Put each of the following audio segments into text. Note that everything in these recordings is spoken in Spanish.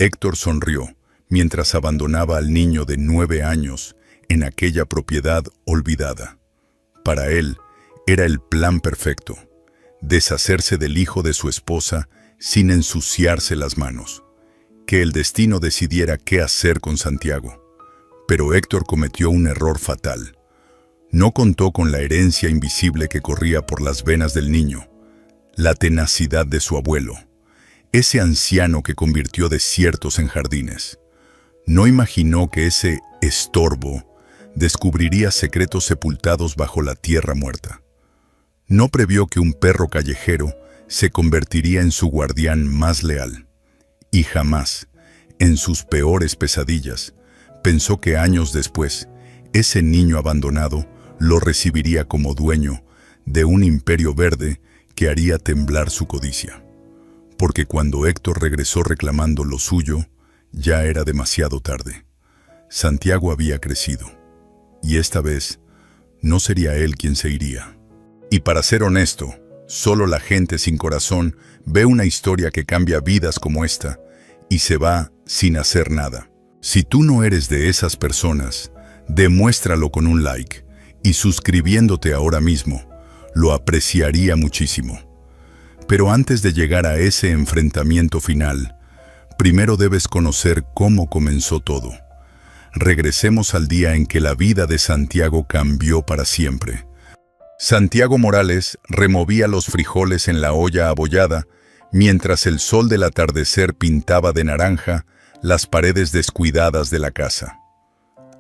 Héctor sonrió mientras abandonaba al niño de 9 años en aquella propiedad olvidada. Para él era el plan perfecto: deshacerse del hijo de su esposa sin ensuciarse las manos. Que el destino decidiera qué hacer con Santiago. Pero Héctor cometió un error fatal. No contó con la herencia invisible que corría por las venas del niño, la tenacidad de su abuelo, ese anciano que convirtió desiertos en jardines. No imaginó que ese estorbo descubriría secretos sepultados bajo la tierra muerta. No previó que un perro callejero se convertiría en su guardián más leal. Y jamás, en sus peores pesadillas, pensó que años después, ese niño abandonado lo recibiría como dueño de un imperio verde que haría temblar su codicia. Porque cuando Héctor regresó reclamando lo suyo, ya era demasiado tarde. Santiago había crecido, y esta vez no sería él quien se iría. Y para ser honesto, solo la gente sin corazón ve una historia que cambia vidas como esta y se va sin hacer nada. Si tú no eres de esas personas, demuéstralo con un like y suscribiéndote ahora mismo. Lo apreciaría muchísimo. Pero antes de llegar a ese enfrentamiento final, primero debes conocer cómo comenzó todo. Regresemos al día en que la vida de Santiago cambió para siempre. Santiago Morales removía los frijoles en la olla abollada mientras el sol del atardecer pintaba de naranja las paredes descuidadas de la casa.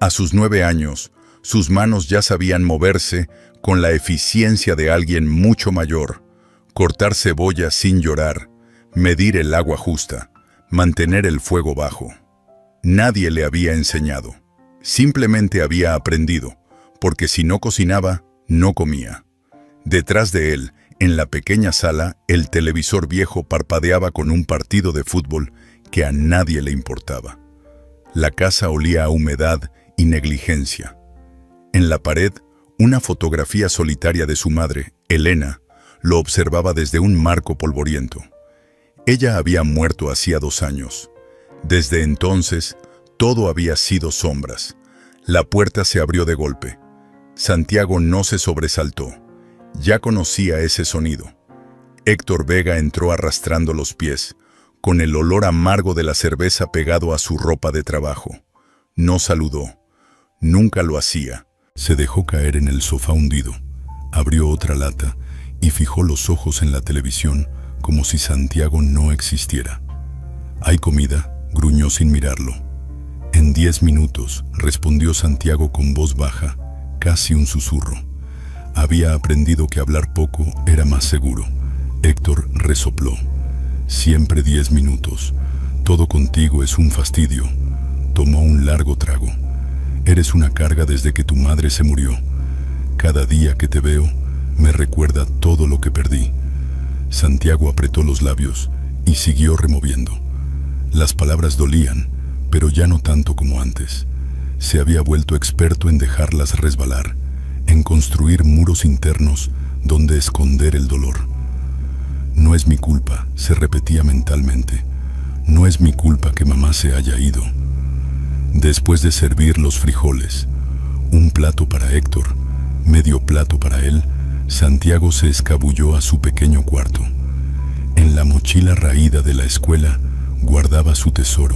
A sus 9 años, sus manos ya sabían moverse con la eficiencia de alguien mucho mayor: cortar cebolla sin llorar, medir el agua justa, mantener el fuego bajo. Nadie le había enseñado, simplemente había aprendido, porque si no cocinaba, no comía. Detrás de él, en la pequeña sala, el televisor viejo parpadeaba con un partido de fútbol que a nadie le importaba. La casa olía a humedad y negligencia. En la pared, una fotografía solitaria de su madre, Elena, lo observaba desde un marco polvoriento. Ella había muerto hacía 2 años. Desde entonces, todo había sido sombras. La puerta se abrió de golpe. Santiago no se sobresaltó. Ya conocía ese sonido. Héctor Vega entró arrastrando los pies, con el olor amargo de la cerveza pegado a su ropa de trabajo. No saludó. Nunca lo hacía. Se dejó caer en el sofá hundido. Abrió otra lata y fijó los ojos en la televisión como si Santiago no existiera. ¿Hay comida?, gruñó sin mirarlo. En 10 minutos, respondió Santiago con voz baja, casi un susurro. Había aprendido que hablar poco era más seguro. Héctor resopló. Siempre 10 minutos. Todo contigo es un fastidio. Tomó un largo trago. Eres una carga desde que tu madre se murió. Cada día que te veo, me recuerda todo lo que perdí. Santiago apretó los labios y siguió removiendo. Las palabras dolían, pero ya no tanto como antes. Se había vuelto experto en dejarlas resbalar, en construir muros internos donde esconder el dolor. No es mi culpa, se repetía mentalmente. No es mi culpa que mamá se haya ido. Después de servir los frijoles, un plato para Héctor, medio plato para él, Santiago se escabulló a su pequeño cuarto. En la mochila raída de la escuela guardaba su tesoro,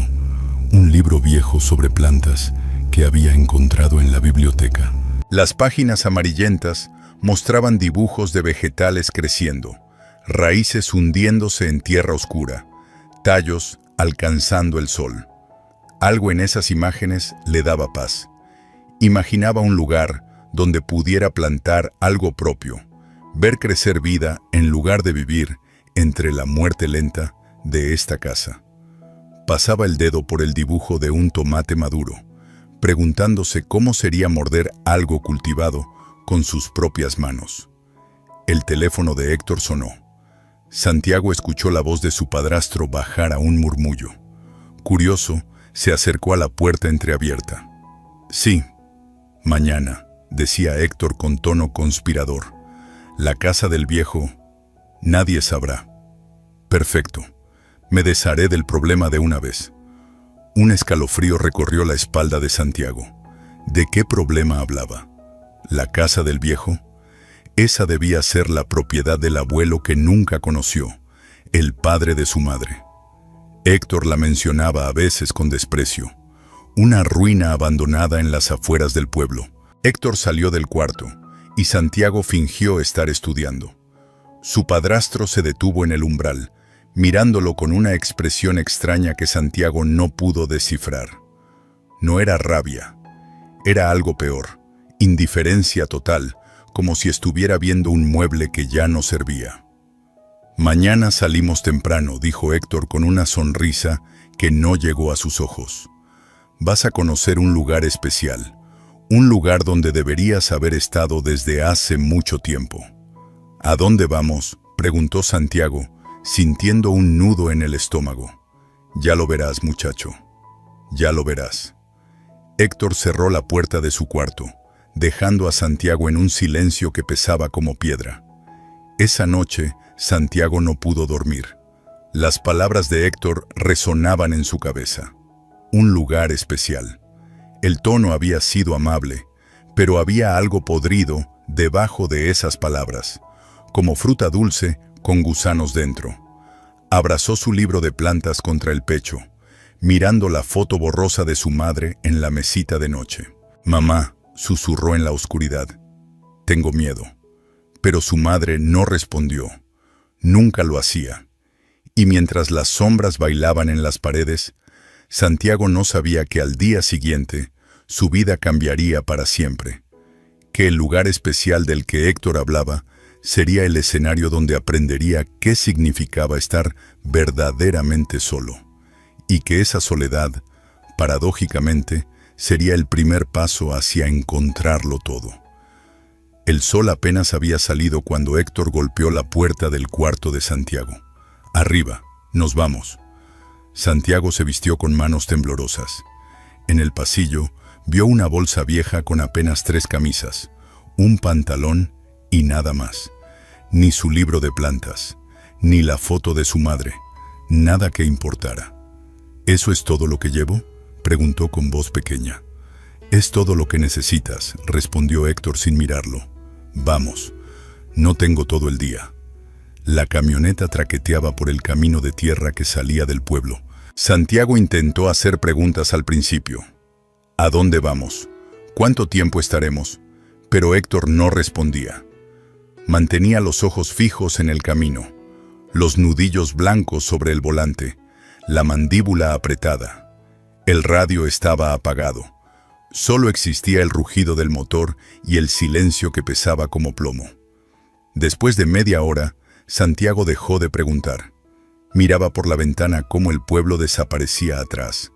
un libro viejo sobre plantas que había encontrado en la biblioteca. Las páginas amarillentas mostraban dibujos de vegetales creciendo, raíces hundiéndose en tierra oscura, tallos alcanzando el sol. Algo en esas imágenes le daba paz. Imaginaba un lugar donde pudiera plantar algo propio, ver crecer vida en lugar de vivir entre la muerte lenta de esta casa. Pasaba el dedo por el dibujo de un tomate maduro, preguntándose cómo sería morder algo cultivado con sus propias manos. El teléfono de Héctor sonó. Santiago escuchó la voz de su padrastro bajar a un murmullo. Curioso, se acercó a la puerta entreabierta. Sí, mañana, decía Héctor con tono conspirador. La casa del viejo, nadie sabrá. Perfecto, me desharé del problema de una vez. Un escalofrío recorrió la espalda de Santiago. ¿De qué problema hablaba? ¿La casa del viejo? Esa debía ser la propiedad del abuelo que nunca conoció, el padre de su madre. Héctor la mencionaba a veces con desprecio. Una ruina abandonada en las afueras del pueblo. Héctor salió del cuarto y Santiago fingió estar estudiando. Su padrastro se detuvo en el umbral, mirándolo con una expresión extraña que Santiago no pudo descifrar. No era rabia, era algo peor, indiferencia total, como si estuviera viendo un mueble que ya no servía. «Mañana salimos temprano», dijo Héctor con una sonrisa que no llegó a sus ojos. «Vas a conocer un lugar especial, un lugar donde deberías haber estado desde hace mucho tiempo». «¿A dónde vamos?», preguntó Santiago, sintiendo un nudo en el estómago. «Ya lo verás, muchacho, ya lo verás». Héctor cerró la puerta de su cuarto, dejando a Santiago en un silencio que pesaba como piedra. Esa noche, Santiago no pudo dormir. Las palabras de Héctor resonaban en su cabeza. Un lugar especial. El tono había sido amable, pero había algo podrido debajo de esas palabras, como fruta dulce con gusanos dentro. Abrazó su libro de plantas contra el pecho, mirando la foto borrosa de su madre en la mesita de noche. «Mamá», susurró en la oscuridad, «tengo miedo». Pero su madre no respondió. Nunca lo hacía. Y mientras las sombras bailaban en las paredes, Santiago no sabía que al día siguiente su vida cambiaría para siempre, que el lugar especial del que Héctor hablaba sería el escenario donde aprendería qué significaba estar verdaderamente solo, y que esa soledad, paradójicamente, sería el primer paso hacia encontrarlo todo. El sol apenas había salido cuando Héctor golpeó la puerta del cuarto de Santiago. «Arriba, nos vamos». Santiago se vistió con manos temblorosas. En el pasillo vio una bolsa vieja con apenas 3 camisas, un pantalón y nada más. Ni su libro de plantas, ni la foto de su madre, nada que importara. «¿Eso es todo lo que llevo?», preguntó con voz pequeña. «Es todo lo que necesitas», respondió Héctor sin mirarlo. «Vamos, no tengo todo el día». La camioneta traqueteaba por el camino de tierra que salía del pueblo. Santiago intentó hacer preguntas al principio. «¿A dónde vamos? ¿Cuánto tiempo estaremos?», pero Héctor no respondía. Mantenía los ojos fijos en el camino, los nudillos blancos sobre el volante, la mandíbula apretada. El radio estaba apagado. Solo existía el rugido del motor y el silencio que pesaba como plomo. Después de media hora, Santiago dejó de preguntar. Miraba por la ventana cómo el pueblo desaparecía atrás,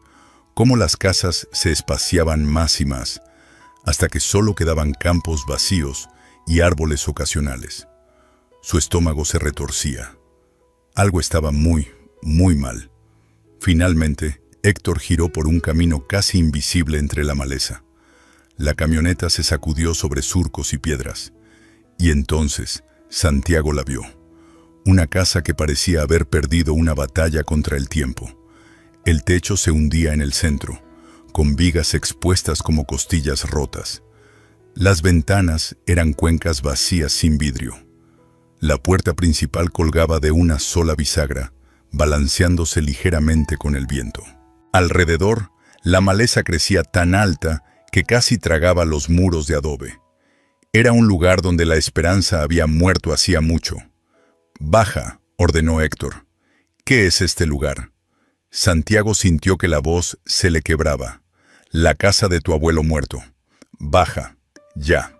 cómo las casas se espaciaban más y más, hasta que solo quedaban campos vacíos y árboles ocasionales. Su estómago se retorcía. Algo estaba muy mal. Finalmente, Héctor giró por un camino casi invisible entre la maleza. La camioneta se sacudió sobre surcos y piedras. Y entonces, Santiago la vio. Una casa que parecía haber perdido una batalla contra el tiempo. El techo se hundía en el centro, con vigas expuestas como costillas rotas. Las ventanas eran cuencas vacías sin vidrio. La puerta principal colgaba de una sola bisagra, balanceándose ligeramente con el viento. Alrededor, la maleza crecía tan alta que casi tragaba los muros de adobe. Era un lugar donde la esperanza había muerto hacía mucho. «Baja», ordenó Héctor. «¿Qué es este lugar?» Santiago sintió que la voz se le quebraba. «La casa de tu abuelo muerto. Baja, ya».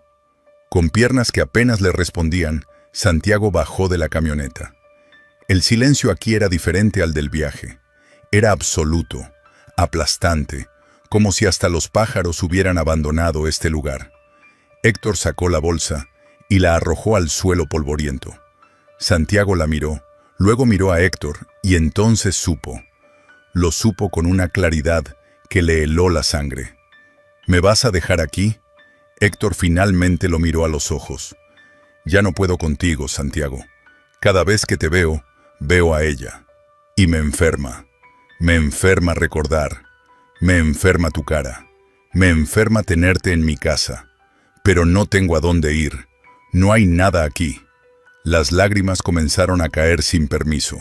Con piernas que apenas le respondían, Santiago bajó de la camioneta. El silencio aquí era diferente al del viaje. Era absoluto, aplastante, como si hasta los pájaros hubieran abandonado este lugar. Héctor sacó la bolsa y la arrojó al suelo polvoriento. Santiago la miró, luego miró a Héctor y entonces supo. Lo supo con una claridad que le heló la sangre. «¿Me vas a dejar aquí?» Héctor finalmente lo miró a los ojos. «Ya no puedo contigo, Santiago. Cada vez que te veo, veo a ella. Y me enferma recordar. Me enferma tu cara. Me enferma tenerte en mi casa. Pero no tengo a dónde ir. No hay nada aquí. Las lágrimas comenzaron a caer sin permiso.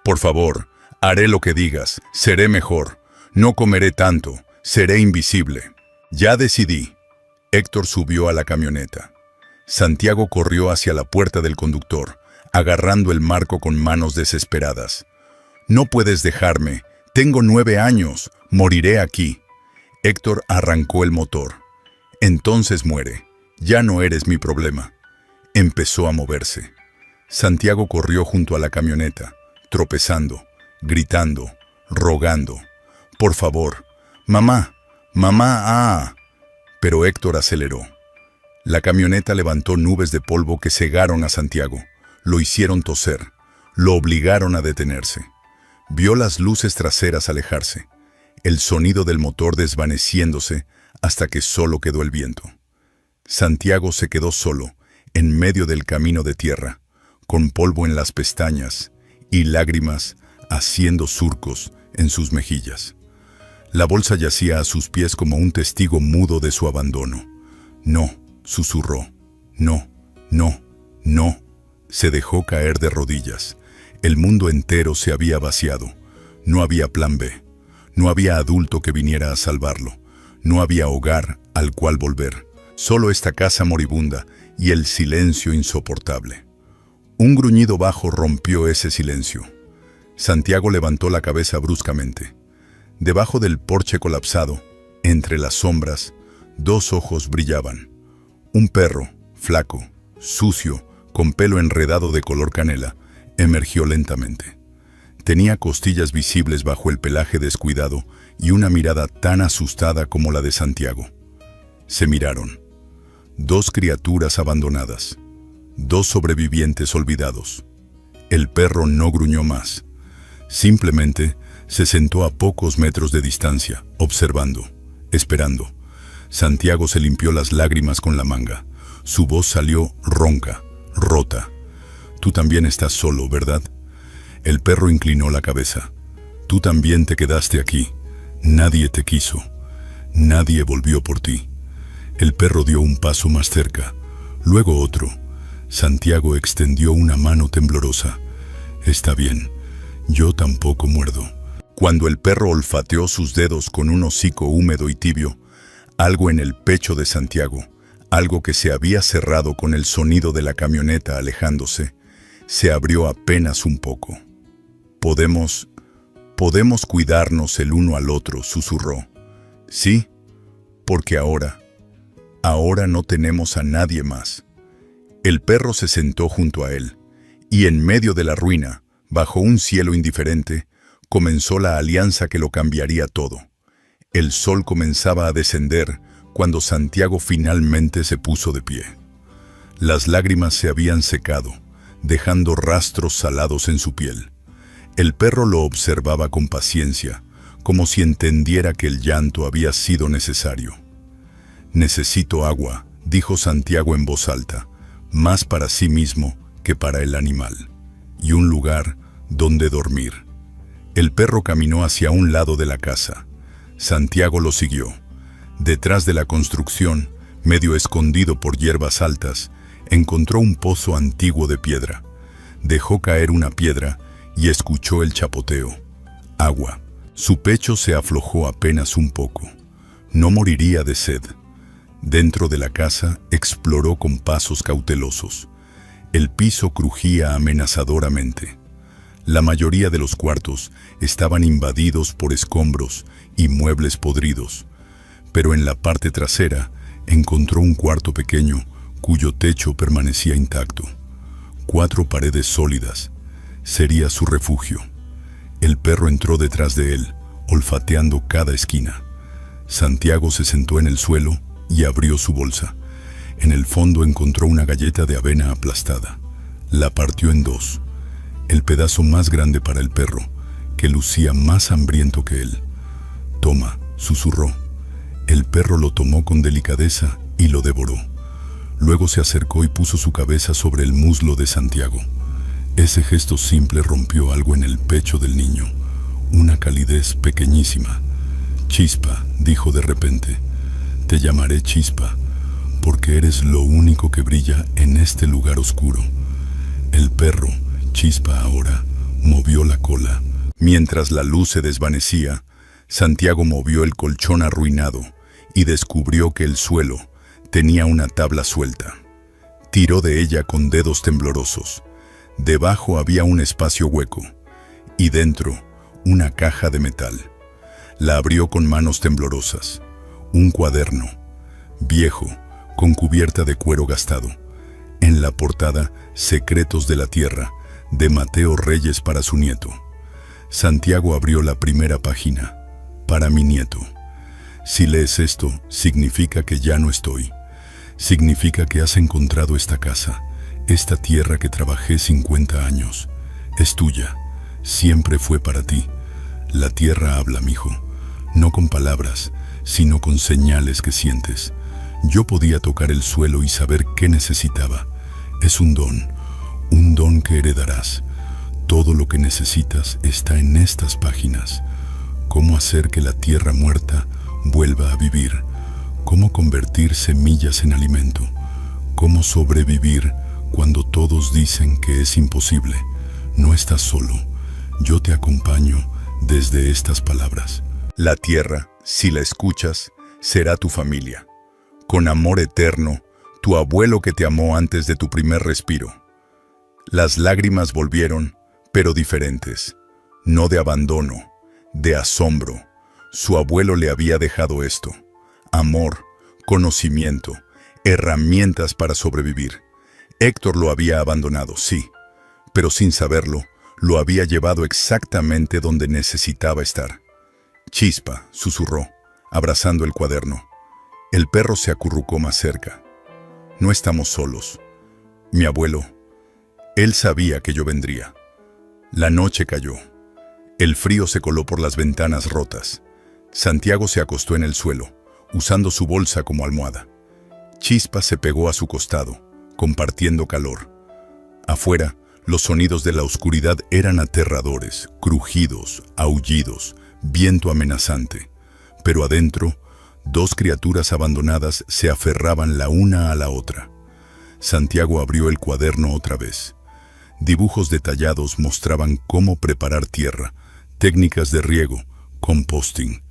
Por favor, haré lo que digas. Seré mejor. No comeré tanto. Seré invisible. Ya decidí. Héctor subió a la camioneta. Santiago corrió hacia la puerta del conductor, agarrando el marco con manos desesperadas. No puedes dejarme. Tengo 9 años. Moriré aquí. Héctor arrancó el motor. Entonces muere. Ya no eres mi problema. Empezó a moverse. Santiago corrió junto a la camioneta, tropezando, gritando, rogando. Por favor, mamá, mamá, ah. Pero Héctor aceleró. La camioneta levantó nubes de polvo que cegaron a Santiago. Lo hicieron toser. Lo obligaron a detenerse. Vio las luces traseras alejarse, el sonido del motor desvaneciéndose hasta que solo quedó el viento. Santiago se quedó solo, en medio del camino de tierra, con polvo en las pestañas y lágrimas haciendo surcos en sus mejillas. La bolsa yacía a sus pies como un testigo mudo de su abandono. No, susurró. No, no, no. Se dejó caer de rodillas. El mundo entero se había vaciado. No había plan B. No había adulto que viniera a salvarlo. No había hogar al cual volver. Solo esta casa moribunda y el silencio insoportable. Un gruñido bajo rompió ese silencio. Santiago levantó la cabeza bruscamente. Debajo del porche colapsado, entre las sombras, 2 ojos brillaban. Un perro, flaco, sucio, con pelo enredado de color canela, emergió lentamente. Tenía costillas visibles bajo el pelaje descuidado y una mirada tan asustada como la de Santiago. Se miraron. 2 criaturas abandonadas. 2 sobrevivientes olvidados. El perro no gruñó más. Simplemente se sentó a pocos metros de distancia, observando, esperando. Santiago se limpió las lágrimas con la manga. Su voz salió ronca, rota. Tú también estás solo, ¿verdad? El perro inclinó la cabeza. Tú también te quedaste aquí. Nadie te quiso. Nadie volvió por ti. El perro dio un paso más cerca, luego otro. Santiago extendió una mano temblorosa. Está bien, yo tampoco muerdo. Cuando el perro olfateó sus dedos con un hocico húmedo y tibio, algo en el pecho de Santiago, algo que se había cerrado con el sonido de la camioneta alejándose, se abrió apenas un poco. Podemos cuidarnos el uno al otro, susurró. Sí, porque ahora no tenemos a nadie más. El perro se sentó junto a él, y en medio de la ruina, bajo un cielo indiferente, comenzó la alianza que lo cambiaría todo. El sol comenzaba a descender cuando Santiago finalmente se puso de pie. Las lágrimas se habían secado, dejando rastros salados en su piel. El perro lo observaba con paciencia, como si entendiera que el llanto había sido necesario. Necesito agua, dijo Santiago en voz alta, más para sí mismo que para el animal, y un lugar donde dormir. El perro caminó hacia un lado de la casa. Santiago lo siguió. Detrás de la construcción, medio escondido por hierbas altas, encontró un pozo antiguo de piedra. Dejó caer una piedra y escuchó el chapoteo. Agua. Su pecho se aflojó apenas un poco. No moriría de sed. Dentro de la casa exploró con pasos cautelosos. El piso crujía amenazadoramente. La mayoría de los cuartos estaban invadidos por escombros y muebles podridos, pero en la parte trasera encontró un cuarto pequeño cuyo techo permanecía intacto. 4 paredes sólidas. Sería su refugio. El perro entró detrás de él, olfateando cada esquina. Santiago se sentó en el suelo y abrió su bolsa. En el fondo encontró una galleta de avena aplastada. La partió en 2. El pedazo más grande para el perro, que lucía más hambriento que él. Toma, susurró. El perro lo tomó con delicadeza y lo devoró. Luego se acercó y puso su cabeza sobre el muslo de Santiago. Ese gesto simple rompió algo en el pecho del niño, una calidez pequeñísima. Chispa, dijo de repente, te llamaré Chispa, porque eres lo único que brilla en este lugar oscuro. El perro, Chispa ahora, movió la cola. Mientras la luz se desvanecía, Santiago movió el colchón arruinado y descubrió que el suelo tenía una tabla suelta. Tiró de ella con dedos temblorosos. Debajo había un espacio hueco y dentro una caja de metal. La abrió con manos temblorosas. Un cuaderno, viejo, con cubierta de cuero gastado. En la portada, Secretos de la Tierra, de Mateo Reyes para su nieto. Santiago abrió la primera página. Para mi nieto. Si lees esto, significa que ya no estoy. Significa que has encontrado esta casa, esta tierra que trabajé 50 años. Es tuya. Siempre fue para ti. La tierra habla, mijo. No con palabras, sino con señales que sientes. Yo podía tocar el suelo y saber qué necesitaba. Es un don que heredarás. Todo lo que necesitas está en estas páginas. Cómo hacer que la tierra muerta vuelva a vivir. Cómo convertir semillas en alimento. Cómo sobrevivir cuando todos dicen que es imposible. No estás solo. Yo te acompaño desde estas palabras. La tierra, si la escuchas, será tu familia. Con amor eterno, tu abuelo que te amó antes de tu primer respiro. Las lágrimas volvieron, pero diferentes. No de abandono, de asombro. Su abuelo le había dejado esto: amor, conocimiento, herramientas para sobrevivir. Héctor lo había abandonado, sí, pero sin saberlo, lo había llevado exactamente donde necesitaba estar. Chispa, susurró, abrazando el cuaderno. El perro se acurrucó más cerca. No estamos solos. Mi abuelo, él sabía que yo vendría. La noche cayó. El frío se coló por las ventanas rotas. Santiago se acostó en el suelo, usando su bolsa como almohada. Chispa se pegó a su costado, compartiendo calor. Afuera, los sonidos de la oscuridad eran aterradores, crujidos, aullidos, viento amenazante. Pero adentro, dos criaturas abandonadas se aferraban la una a la otra. Santiago abrió el cuaderno otra vez. Dibujos detallados mostraban cómo preparar tierra, técnicas de riego, composting.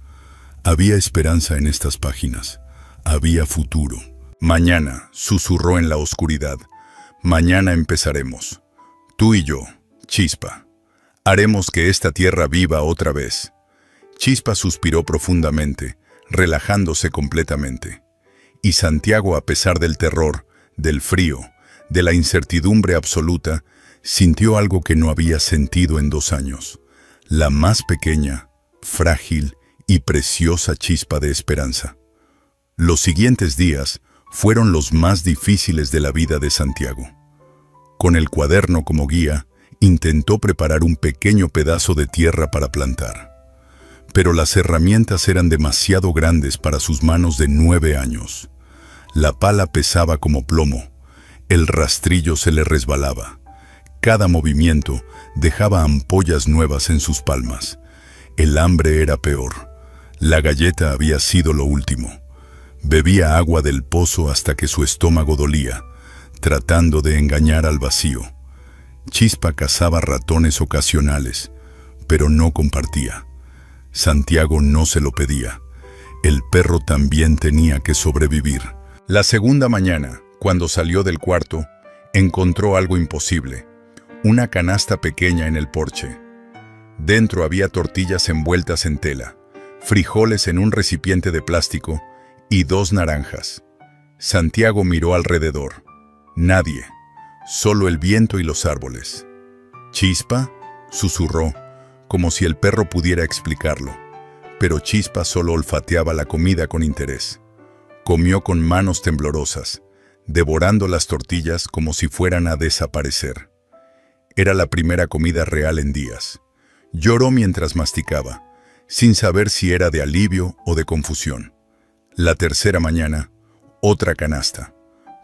Había esperanza en estas páginas. Había futuro. Mañana, susurró en la oscuridad. Mañana empezaremos. Tú y yo, Chispa. Haremos que esta tierra viva otra vez. Chispa suspiró profundamente, relajándose completamente. Y Santiago, a pesar del terror, del frío, de la incertidumbre absoluta, sintió algo que no había sentido en 2 años. La más pequeña, frágil y preciosa chispa de esperanza. Los siguientes días fueron los más difíciles de la vida de Santiago. Con el cuaderno como guía, intentó preparar un pequeño pedazo de tierra para plantar. Pero las herramientas eran demasiado grandes para sus manos de 9 años. La pala pesaba como plomo. El rastrillo se le resbalaba. Cada movimiento dejaba ampollas nuevas en sus palmas. El hambre era peor. La galleta había sido lo último. Bebía agua del pozo hasta que su estómago dolía, tratando de engañar al vacío. Chispa cazaba ratones ocasionales, pero no compartía. Santiago no se lo pedía. El perro también tenía que sobrevivir. La segunda mañana, cuando salió del cuarto, encontró algo imposible: una canasta pequeña en el porche. Dentro había tortillas envueltas en tela, frijoles en un recipiente de plástico y 2 naranjas. Santiago miró alrededor. Nadie, solo el viento y los árboles. «¿Chispa?», susurró, como si el perro pudiera explicarlo. Pero Chispa solo olfateaba la comida con interés. Comió con manos temblorosas, devorando las tortillas como si fueran a desaparecer. Era la primera comida real en días. Lloró mientras masticaba, sin saber si era de alivio o de confusión. La tercera mañana, otra canasta.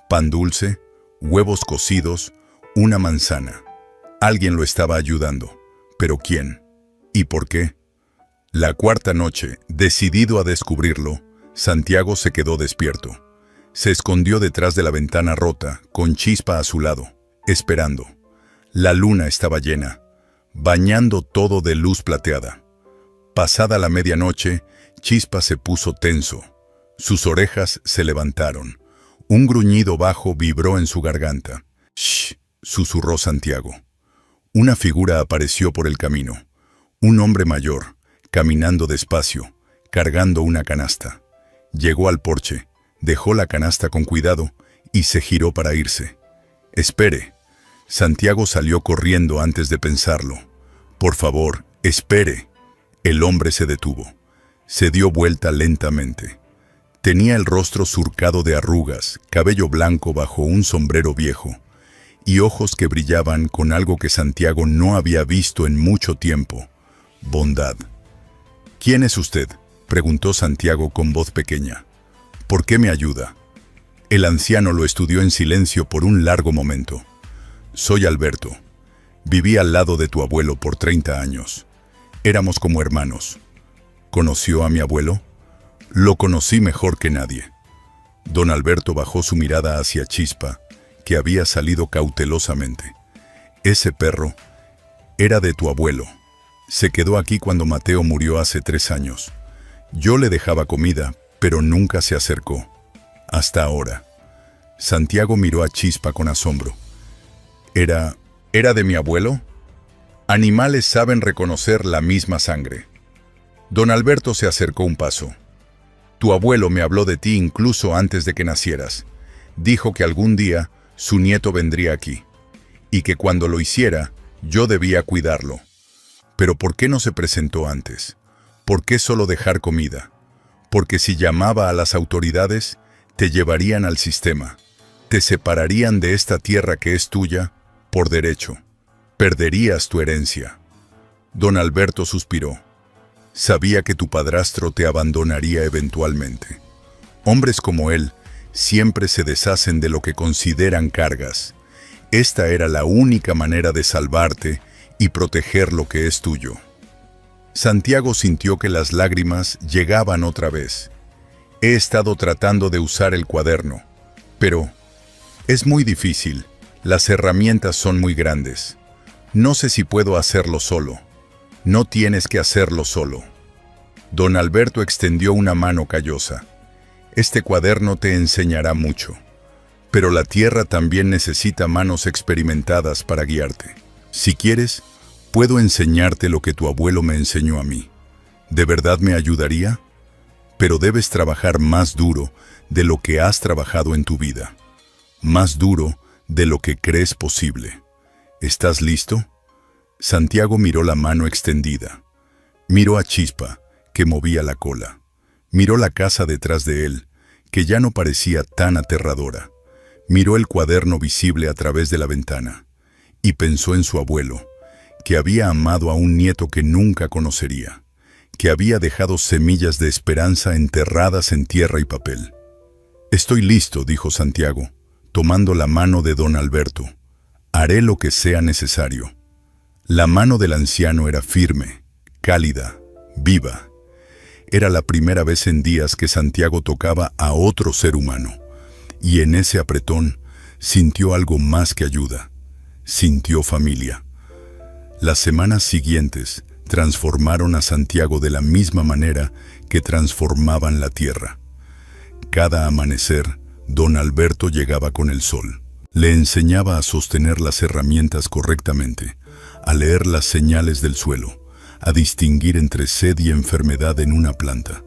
Pan dulce, huevos cocidos, una manzana. Alguien lo estaba ayudando. ¿Pero quién? ¿Y por qué? La cuarta noche, decidido a descubrirlo, Santiago se quedó despierto. Se escondió detrás de la ventana rota, con Chispa a su lado, esperando. La luna estaba llena, bañando todo de luz plateada. Pasada la medianoche, Chispa se puso tenso. Sus orejas se levantaron. Un gruñido bajo vibró en su garganta. «Shh», susurró Santiago. Una figura apareció por el camino. Un hombre mayor, caminando despacio, cargando una canasta. Llegó al porche, dejó la canasta con cuidado y se giró para irse. «Espere». Santiago salió corriendo antes de pensarlo. «Por favor, espere». El hombre se detuvo. Se dio vuelta lentamente. Tenía el rostro surcado de arrugas, cabello blanco bajo un sombrero viejo, y ojos que brillaban con algo que Santiago no había visto en mucho tiempo: bondad. «¿Quién es usted?», preguntó Santiago con voz pequeña. «¿Por qué me ayuda?». El anciano lo estudió en silencio por un largo momento. «Soy Alberto. Viví al lado de tu abuelo por 30 años. Éramos como hermanos». «¿Conoció a mi abuelo?». «Lo conocí mejor que nadie». Don Alberto bajó su mirada hacia Chispa, que había salido cautelosamente. «Ese perro era de tu abuelo. Se quedó aquí cuando Mateo murió hace 3 años. Yo le dejaba comida, pero nunca se acercó. Hasta ahora». Santiago miró a Chispa con asombro. ¿Era de mi abuelo? Animales saben reconocer la misma sangre. Don Alberto se acercó un paso. «Tu abuelo me habló de ti incluso antes de que nacieras. Dijo que algún día su nieto vendría aquí, y que cuando lo hiciera, yo debía cuidarlo. Pero ¿por qué no se presentó antes? ¿Por qué solo dejar comida? Porque si llamaba a las autoridades, te llevarían al sistema. Te separarían de esta tierra que es tuya, por derecho. Perderías tu herencia». Don Alberto suspiró. «Sabía que tu padrastro te abandonaría eventualmente. Hombres como él siempre se deshacen de lo que consideran cargas. Esta era la única manera de salvarte y proteger lo que es tuyo». Santiago sintió que las lágrimas llegaban otra vez. «He estado tratando de usar el cuaderno, pero es muy difícil. Las herramientas son muy grandes. No sé si puedo hacerlo solo». «No tienes que hacerlo solo». Don Alberto extendió una mano callosa. «Este cuaderno te enseñará mucho. Pero la tierra también necesita manos experimentadas para guiarte. Si quieres, puedo enseñarte lo que tu abuelo me enseñó a mí. ¿De verdad me ayudaría? Pero debes trabajar más duro de lo que has trabajado en tu vida. Más duro de lo que crees posible. ¿Estás listo?». Santiago miró la mano extendida. Miró a Chispa, que movía la cola. Miró la casa detrás de él, que ya no parecía tan aterradora. Miró el cuaderno visible a través de la ventana. Y pensó en su abuelo, que había amado a un nieto que nunca conocería, que había dejado semillas de esperanza enterradas en tierra y papel. «Estoy listo», dijo Santiago, tomando la mano de don Alberto. «Haré lo que sea necesario». La mano del anciano era firme, cálida, viva. Era la primera vez en días que Santiago tocaba a otro ser humano, y en ese apretón sintió algo más que ayuda. Sintió familia. Las semanas siguientes transformaron a Santiago de la misma manera que transformaban la tierra. Cada amanecer, don Alberto llegaba con el sol. Le enseñaba a sostener las herramientas correctamente, a leer las señales del suelo, a distinguir entre sed y enfermedad en una planta.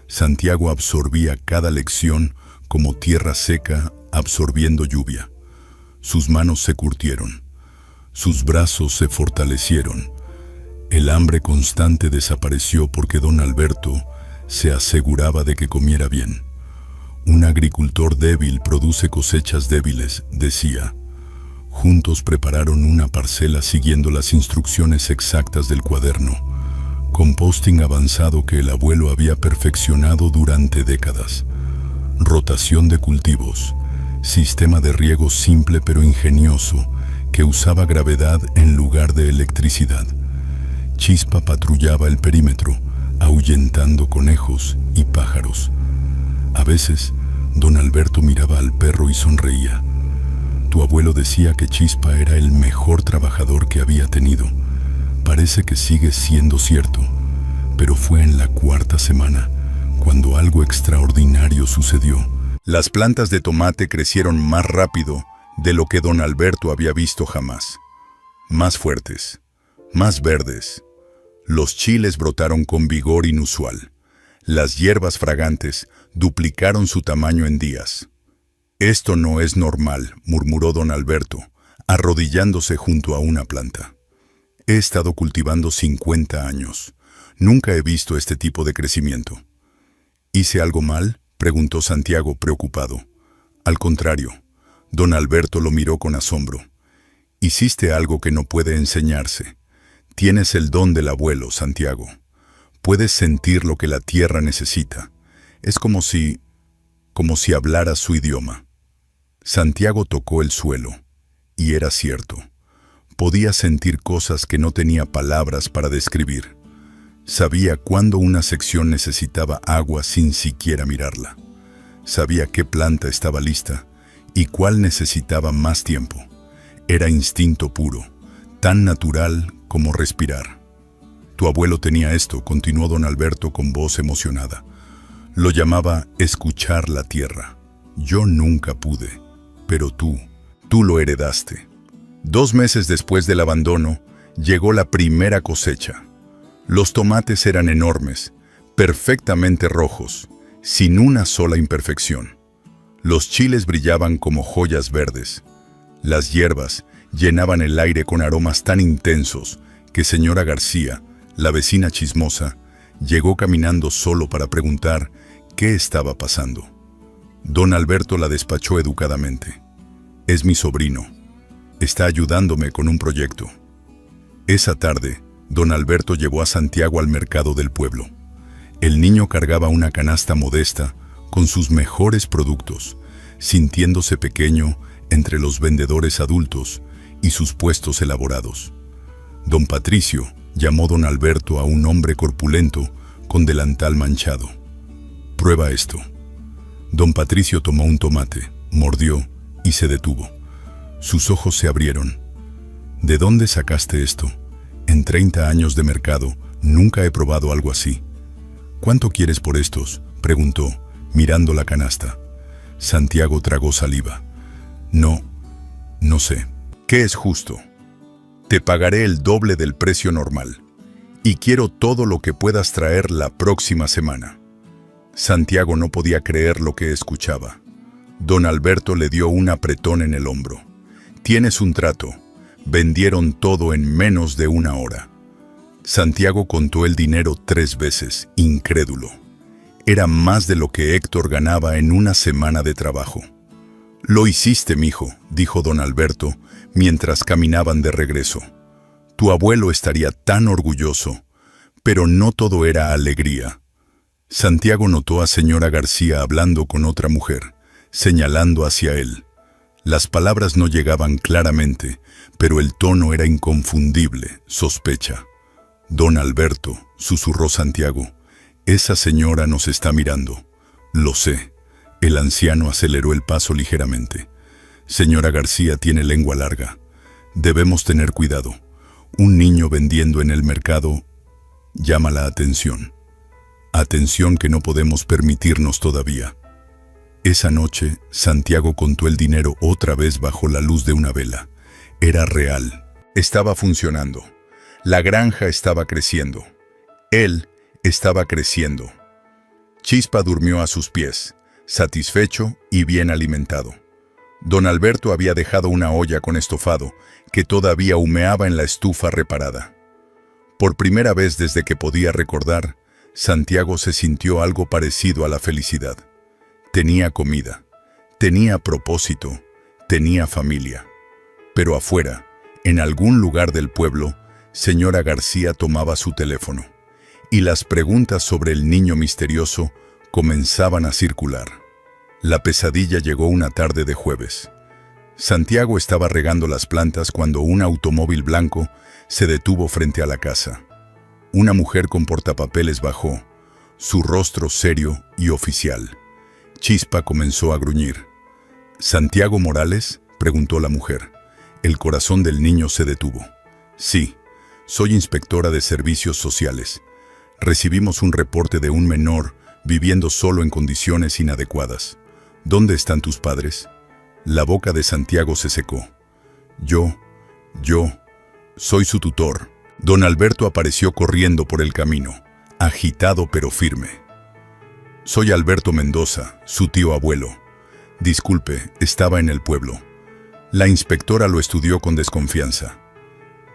Santiago absorbía cada lección como tierra seca absorbiendo lluvia. Sus manos se curtieron, sus brazos se fortalecieron. El hambre constante desapareció porque don Alberto se aseguraba de que comiera bien. «Un agricultor débil produce cosechas débiles», decía. Juntos prepararon una parcela siguiendo las instrucciones exactas del cuaderno, composting avanzado que el abuelo había perfeccionado durante décadas, rotación de cultivos, sistema de riego simple pero ingenioso que usaba gravedad en lugar de electricidad. Chispa patrullaba el perímetro, ahuyentando conejos y pájaros. A veces, don Alberto miraba al perro y sonreía. Tu abuelo decía que Chispa era el mejor trabajador que había tenido. Parece que sigue siendo cierto, pero fue en la 4ª semana cuando algo extraordinario sucedió. Las plantas de tomate crecieron más rápido de lo que don Alberto había visto jamás. Más fuertes, más verdes. Los chiles brotaron con vigor inusual. Las hierbas fragantes duplicaron su tamaño en días. Esto no es normal, murmuró don Alberto, arrodillándose junto a una planta. He estado cultivando 50 años. Nunca he visto este tipo de crecimiento. ¿Hice algo mal?, preguntó Santiago preocupado. Al contrario, don Alberto lo miró con asombro. Hiciste algo que no puede enseñarse. Tienes el don del abuelo, Santiago. Puedes sentir lo que la tierra necesita. Es como si hablaras su idioma. Santiago tocó el suelo, y era cierto. Podía sentir cosas que no tenía palabras para describir. Sabía cuándo una sección necesitaba agua sin siquiera mirarla. Sabía qué planta estaba lista y cuál necesitaba más tiempo. Era instinto puro, tan natural como respirar. Tu abuelo tenía esto, continuó don Alberto con voz emocionada. Lo llamaba escuchar la tierra. Yo nunca pude, pero tú lo heredaste. 2 meses después del abandono, llegó la primera cosecha. Los tomates eran enormes, perfectamente rojos, sin una sola imperfección. Los chiles brillaban como joyas verdes. Las hierbas llenaban el aire con aromas tan intensos que señora García, la vecina chismosa, llegó caminando solo para preguntar qué estaba pasando. Don Alberto la despachó educadamente. Es mi sobrino. Está ayudándome con un proyecto. Esa tarde, don Alberto llevó a Santiago al mercado del pueblo. El niño cargaba una canasta modesta con sus mejores productos, sintiéndose pequeño entre los vendedores adultos y sus puestos elaborados. Don Patricio llamó don Alberto a un hombre corpulento con delantal manchado. Prueba esto. Don Patricio tomó un tomate, mordió y se detuvo. Sus ojos se abrieron. ¿De dónde sacaste esto? En 30 años de mercado, nunca he probado algo así. ¿Cuánto quieres por estos?, preguntó, mirando la canasta. Santiago tragó saliva. No sé. ¿Qué es justo? Te pagaré el doble del precio normal. Y quiero todo lo que puedas traer la próxima semana. Santiago no podía creer lo que escuchaba. Don Alberto le dio un apretón en el hombro. Tienes un trato. Vendieron todo en menos de 1 hora. Santiago contó el dinero 3 veces, incrédulo. Era más de lo que Héctor ganaba en una semana de trabajo. Lo hiciste, mijo, dijo don Alberto, mientras caminaban de regreso. Tu abuelo estaría tan orgulloso, pero no todo era alegría. Santiago notó a señora García hablando con otra mujer, señalando hacia él. Las palabras no llegaban claramente, pero el tono era inconfundible, sospecha. Don Alberto, susurró Santiago, esa señora nos está mirando. Lo sé. El anciano aceleró el paso ligeramente. Señora García tiene lengua larga. Debemos tener cuidado. Un niño vendiendo en el mercado llama la atención. Atención que no podemos permitirnos todavía. Esa noche, Santiago contó el dinero otra vez bajo la luz de una vela. Era real. Estaba funcionando. La granja estaba creciendo. Él estaba creciendo. Chispa durmió a sus pies, satisfecho y bien alimentado. Don Alberto había dejado una olla con estofado que todavía humeaba en la estufa reparada. Por primera vez desde que podía recordar, Santiago se sintió algo parecido a la felicidad. Tenía comida, tenía propósito, tenía familia. Pero afuera, en algún lugar del pueblo, señora García tomaba su teléfono, y las preguntas sobre el niño misterioso comenzaban a circular. La pesadilla llegó una tarde de jueves. Santiago estaba regando las plantas cuando un automóvil blanco se detuvo frente a la casa. Una mujer con portapapeles bajó, su rostro serio y oficial. Chispa comenzó a gruñir. ¿Santiago Morales?, preguntó la mujer. El corazón del niño se detuvo. Sí, soy inspectora de servicios sociales. Recibimos un reporte de un menor viviendo solo en condiciones inadecuadas. ¿Dónde están tus padres? La boca de Santiago se secó. Yo soy su tutor. Don Alberto apareció corriendo por el camino, agitado pero firme. Soy Alberto Mendoza, su tío abuelo. Disculpe, estaba en el pueblo. La inspectora lo estudió con desconfianza.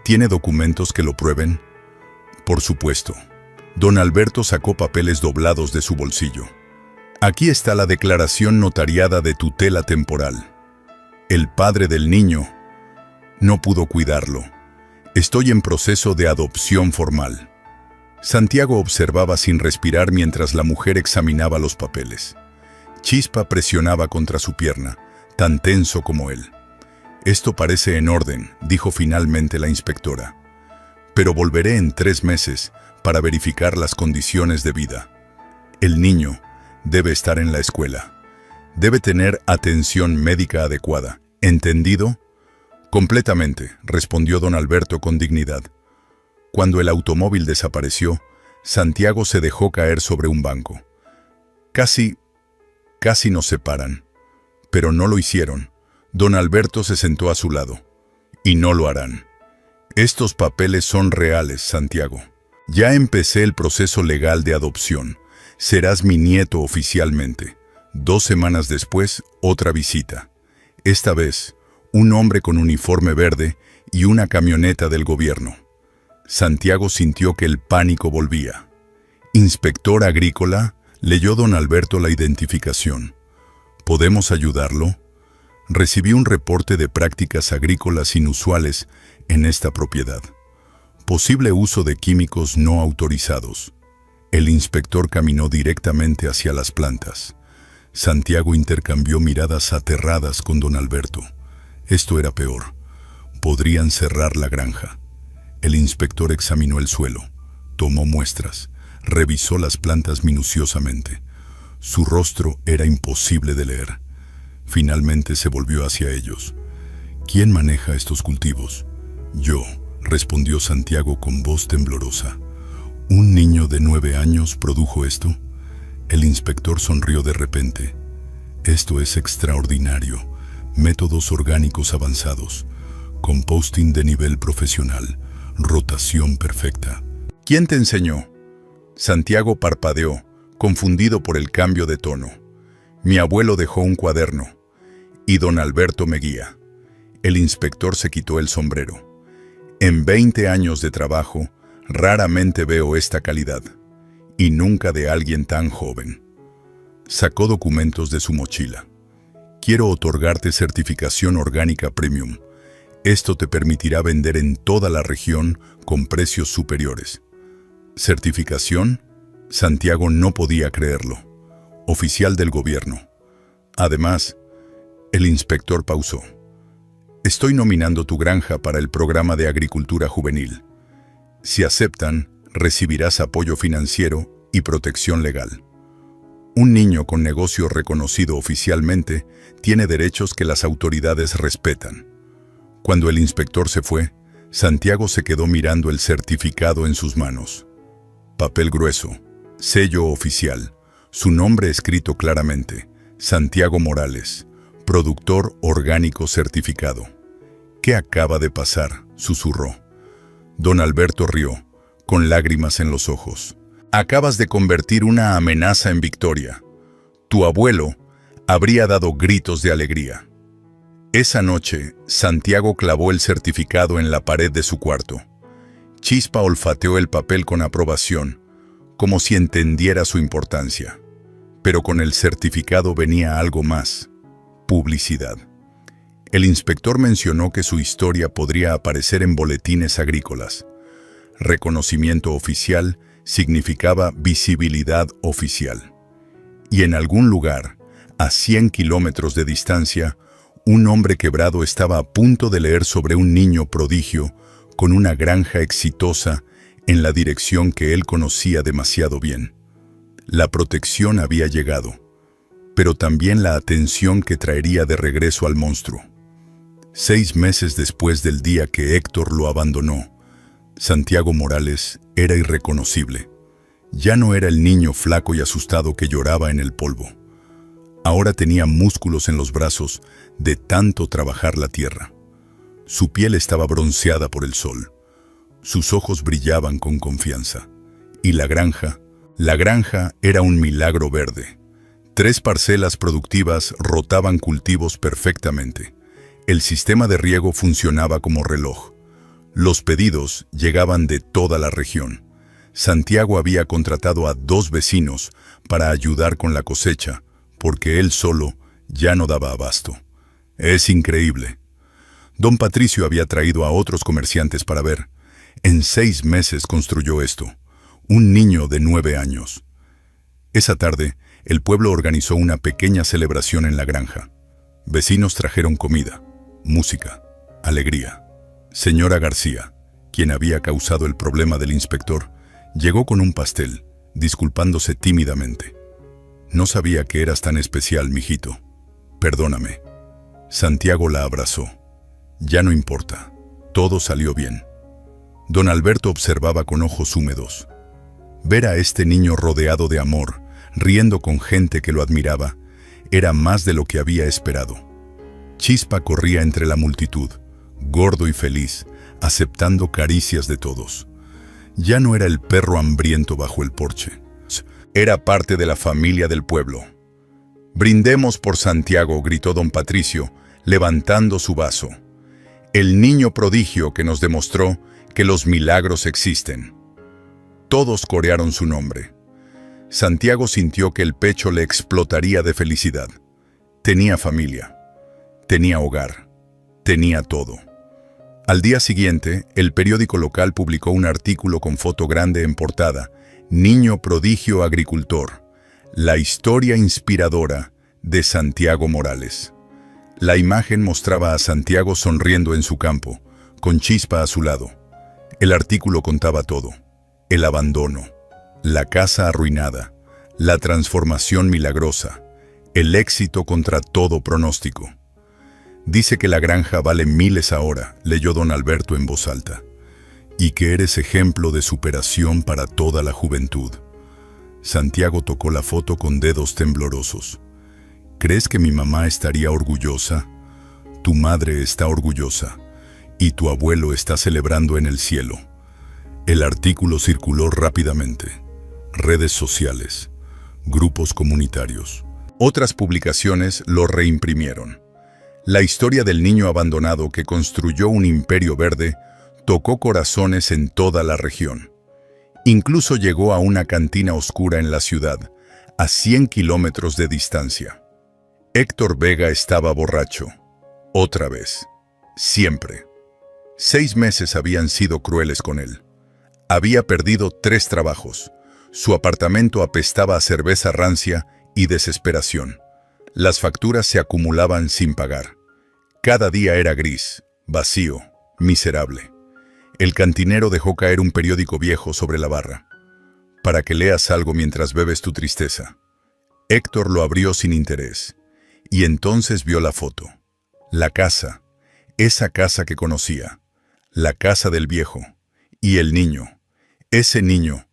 ¿Tiene documentos que lo prueben? Por supuesto. Don Alberto sacó papeles doblados de su bolsillo. Aquí está la declaración notariada de tutela temporal. El padre del niño no pudo cuidarlo. Estoy en proceso de adopción formal. Santiago observaba sin respirar mientras la mujer examinaba los papeles. Chispa presionaba contra su pierna, tan tenso como él. Esto parece en orden, dijo finalmente la inspectora. Pero volveré en 3 meses para verificar las condiciones de vida. El niño debe estar en la escuela. Debe tener atención médica adecuada. ¿Entendido? Completamente, respondió don Alberto con dignidad. Cuando el automóvil desapareció, Santiago se dejó caer sobre un banco. Casi nos separan. Pero no lo hicieron. Don Alberto se sentó a su lado. Y no lo harán. Estos papeles son reales, Santiago. Ya empecé el proceso legal de adopción. Serás mi nieto oficialmente. 2 semanas después, otra visita. Esta vez, un hombre con uniforme verde y una camioneta del gobierno. Santiago sintió que el pánico volvía. «Inspector agrícola», leyó don Alberto la identificación. «¿Podemos ayudarlo?» Recibí un reporte de prácticas agrícolas inusuales en esta propiedad. Posible uso de químicos no autorizados. El inspector caminó directamente hacia las plantas. Santiago intercambió miradas aterradas con don Alberto. Esto era peor. Podrían cerrar la granja. El inspector examinó el suelo, tomó muestras, revisó las plantas minuciosamente. Su rostro era imposible de leer. Finalmente se volvió hacia ellos. ¿Quién maneja estos cultivos? Yo, respondió Santiago con voz temblorosa. ¿Un niño de 9 años produjo esto? El inspector sonrió de repente. Esto es extraordinario. Métodos orgánicos avanzados. Composting de nivel profesional. Rotación perfecta. ¿Quién te enseñó? Santiago parpadeó, confundido por el cambio de tono. Mi abuelo dejó un cuaderno. Y don Alberto me guía. El inspector se quitó el sombrero. En 20 años de trabajo, raramente veo esta calidad. Y nunca de alguien tan joven. Sacó documentos de su mochila. Quiero otorgarte certificación orgánica premium. Esto te permitirá vender en toda la región con precios superiores. ¿Certificación? Santiago no podía creerlo. Oficial del gobierno. Además, el inspector pausó. Estoy nominando tu granja para el programa de agricultura juvenil. Si aceptan, recibirás apoyo financiero y protección legal. Un niño con negocio reconocido oficialmente tiene derechos que las autoridades respetan. Cuando el inspector se fue, Santiago se quedó mirando el certificado en sus manos. Papel grueso, sello oficial, su nombre escrito claramente, Santiago Morales, productor orgánico certificado. ¿Qué acaba de pasar?, susurró. Don Alberto rió, con lágrimas en los ojos. Acabas de convertir una amenaza en victoria. Tu abuelo habría dado gritos de alegría. Esa noche, Santiago clavó el certificado en la pared de su cuarto. Chispa olfateó el papel con aprobación, como si entendiera su importancia. Pero con el certificado venía algo más: publicidad. El inspector mencionó que su historia podría aparecer en boletines agrícolas. Reconocimiento oficial significaba visibilidad oficial. Y en algún lugar, a 100 kilómetros de distancia, un hombre quebrado estaba a punto de leer sobre un niño prodigio con una granja exitosa en la dirección que él conocía demasiado bien. La protección había llegado, pero también la atención que traería de regreso al monstruo. 6 meses después del día que Héctor lo abandonó, Santiago Morales era irreconocible. Ya no era el niño flaco y asustado que lloraba en el polvo. Ahora tenía músculos en los brazos de tanto trabajar la tierra. Su piel estaba bronceada por el sol. Sus ojos brillaban con confianza. Y la granja era un milagro verde. 3 parcelas productivas rotaban cultivos perfectamente. El sistema de riego funcionaba como reloj. Los pedidos llegaban de toda la región. Santiago había contratado a 2 vecinos para ayudar con la cosecha, porque él solo ya no daba abasto. Es increíble. Don Patricio había traído a otros comerciantes para ver. En 6 meses construyó esto. Un niño de 9 años. Esa tarde, el pueblo organizó una pequeña celebración en la granja. Vecinos trajeron comida, música, alegría. Señora García, quien había causado el problema del inspector, llegó con un pastel, disculpándose tímidamente. No sabía que eras tan especial, mijito. Perdóname. Santiago la abrazó. Ya no importa. Todo salió bien. Don Alberto observaba con ojos húmedos. Ver a este niño rodeado de amor, riendo con gente que lo admiraba, era más de lo que había esperado. Chispa corría entre la multitud, gordo y feliz, aceptando caricias de todos. Ya no era el perro hambriento bajo el porche. Era parte de la familia del pueblo. «Brindemos por Santiago», gritó don Patricio, levantando su vaso. «El niño prodigio que nos demostró que los milagros existen». Todos corearon su nombre. Santiago sintió que el pecho le explotaría de felicidad. Tenía familia, tenía hogar, tenía todo. Al día siguiente, el periódico local publicó un artículo con foto grande en portada: «Niño prodigio agricultor, la historia inspiradora de Santiago Morales». La imagen mostraba a Santiago sonriendo en su campo, con Chispa a su lado. El artículo contaba todo: el abandono, la casa arruinada, la transformación milagrosa, el éxito contra todo pronóstico. «Dice que la granja vale miles ahora», leyó don Alberto en voz alta, «y que eres ejemplo de superación para toda la juventud». Santiago tocó la foto con dedos temblorosos. «¿Crees que mi mamá estaría orgullosa? Tu madre está orgullosa, y tu abuelo está celebrando en el cielo». El artículo circuló rápidamente. Redes sociales, grupos comunitarios. Otras publicaciones lo reimprimieron. La historia del niño abandonado que construyó un imperio verde tocó corazones en toda la región. Incluso llegó a una cantina oscura en la ciudad, a 100 kilómetros de distancia. Héctor Vega estaba borracho. Otra vez. Siempre. 6 meses habían sido crueles con él. Había perdido 3 trabajos. Su apartamento apestaba a cerveza rancia y desesperación. Las facturas se acumulaban sin pagar. Cada día era gris, vacío, miserable. El cantinero dejó caer un periódico viejo sobre la barra. «Para que leas algo mientras bebes tu tristeza». Héctor lo abrió sin interés. Y entonces vio la foto. La casa. Esa casa que conocía. La casa del viejo. Y el niño. Ese niño.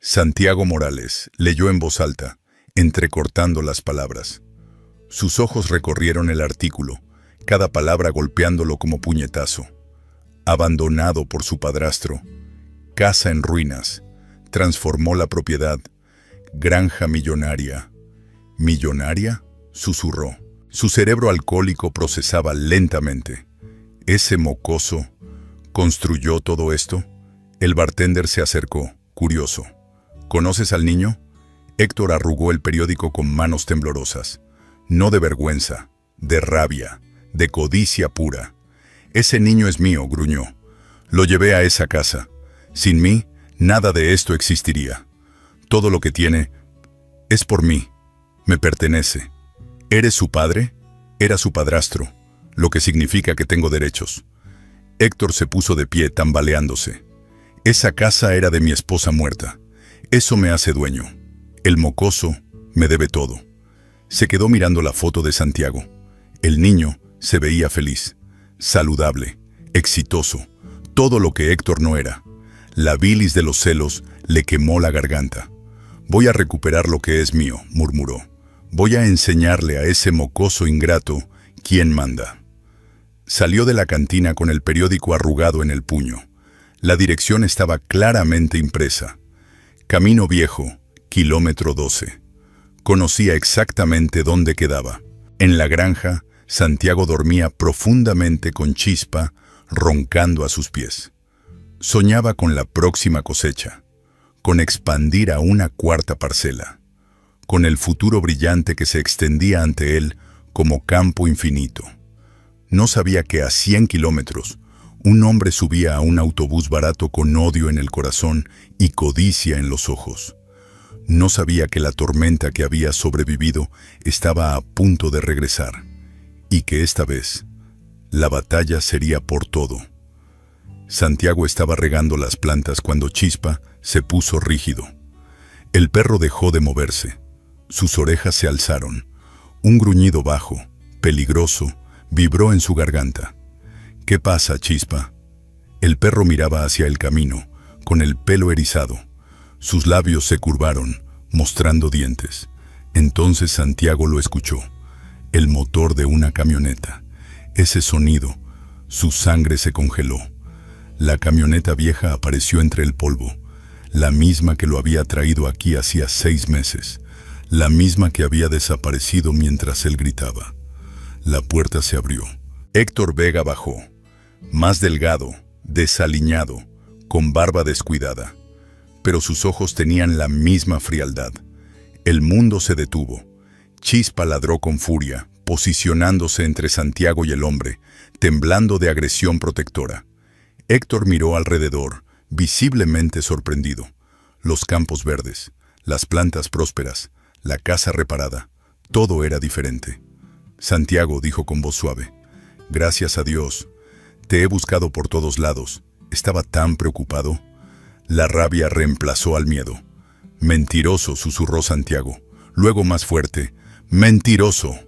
Santiago Morales leyó en voz alta, entrecortando las palabras. Sus ojos recorrieron el artículo, cada palabra golpeándolo como puñetazo. Abandonado por su padrastro, casa en ruinas, transformó la propiedad, granja millonaria. ¿Millonaria?, susurró. Su cerebro alcohólico procesaba lentamente. ¿Ese mocoso construyó todo esto? El bartender se acercó, curioso. ¿Conoces al niño? Héctor arrugó el periódico con manos temblorosas. No de vergüenza, de rabia, de codicia pura. «Ese niño es mío», gruñó. «Lo llevé a esa casa. Sin mí, nada de esto existiría. Todo lo que tiene es por mí. Me pertenece. ¿Eres su padre? Era su padrastro, lo que significa que tengo derechos». Héctor se puso de pie, tambaleándose. Esa casa era de mi esposa muerta. Eso me hace dueño. El mocoso me debe todo. Se quedó mirando la foto de Santiago. El niño se veía feliz, saludable, exitoso, todo lo que Héctor no era. La bilis de los celos le quemó la garganta. Voy a recuperar lo que es mío, murmuró. Voy a enseñarle a ese mocoso ingrato quién manda. Salió de la cantina con el periódico arrugado en el puño. La dirección estaba claramente impresa. Camino Viejo, kilómetro 12. Conocía exactamente dónde quedaba. En la granja, Santiago dormía profundamente con Chispa, roncando a sus pies. Soñaba con la próxima cosecha, con expandir a una cuarta parcela, con el futuro brillante que se extendía ante él como campo infinito. No sabía que a 100 kilómetros, un hombre subía a un autobús barato con odio en el corazón y codicia en los ojos. No sabía que la tormenta que había sobrevivido estaba a punto de regresar, y que esta vez la batalla sería por todo. Santiago estaba regando las plantas cuando Chispa se puso rígido. El perro dejó de moverse. Sus orejas se alzaron. Un gruñido bajo, peligroso, vibró en su garganta. ¿Qué pasa, Chispa? El perro miraba hacia el camino, con el pelo erizado. Sus labios se curvaron, mostrando dientes. Entonces Santiago lo escuchó. El motor de una camioneta. Ese sonido, su sangre se congeló. La camioneta vieja apareció entre el polvo, la misma que lo había traído aquí hacía 6 meses, la misma que había desaparecido mientras él gritaba. La puerta se abrió. Héctor Vega bajó, más delgado, desaliñado, con barba descuidada, pero sus ojos tenían la misma frialdad. El mundo se detuvo. Chispa ladró con furia, posicionándose entre Santiago y el hombre, temblando de agresión protectora. Héctor miró alrededor, visiblemente sorprendido. Los campos verdes, las plantas prósperas, la casa reparada, todo era diferente. Santiago dijo con voz suave, «Gracias a Dios, te he buscado por todos lados. Estaba tan preocupado». La rabia reemplazó al miedo. «Mentiroso», susurró Santiago. Luego más fuerte, «Mentiroso».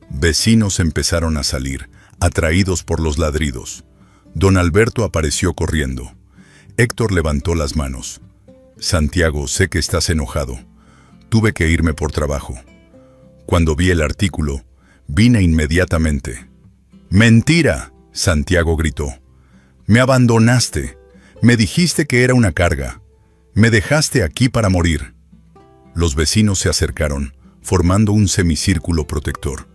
Vecinos empezaron a salir, atraídos por los ladridos. Don Alberto apareció corriendo. Héctor levantó las manos. «Santiago, sé que estás enojado. Tuve que irme por trabajo. Cuando vi el artículo, vine inmediatamente». «¡Mentira!», Santiago gritó. «Me abandonaste. Me dijiste que era una carga. Me dejaste aquí para morir». Los vecinos se acercaron, formando un semicírculo protector.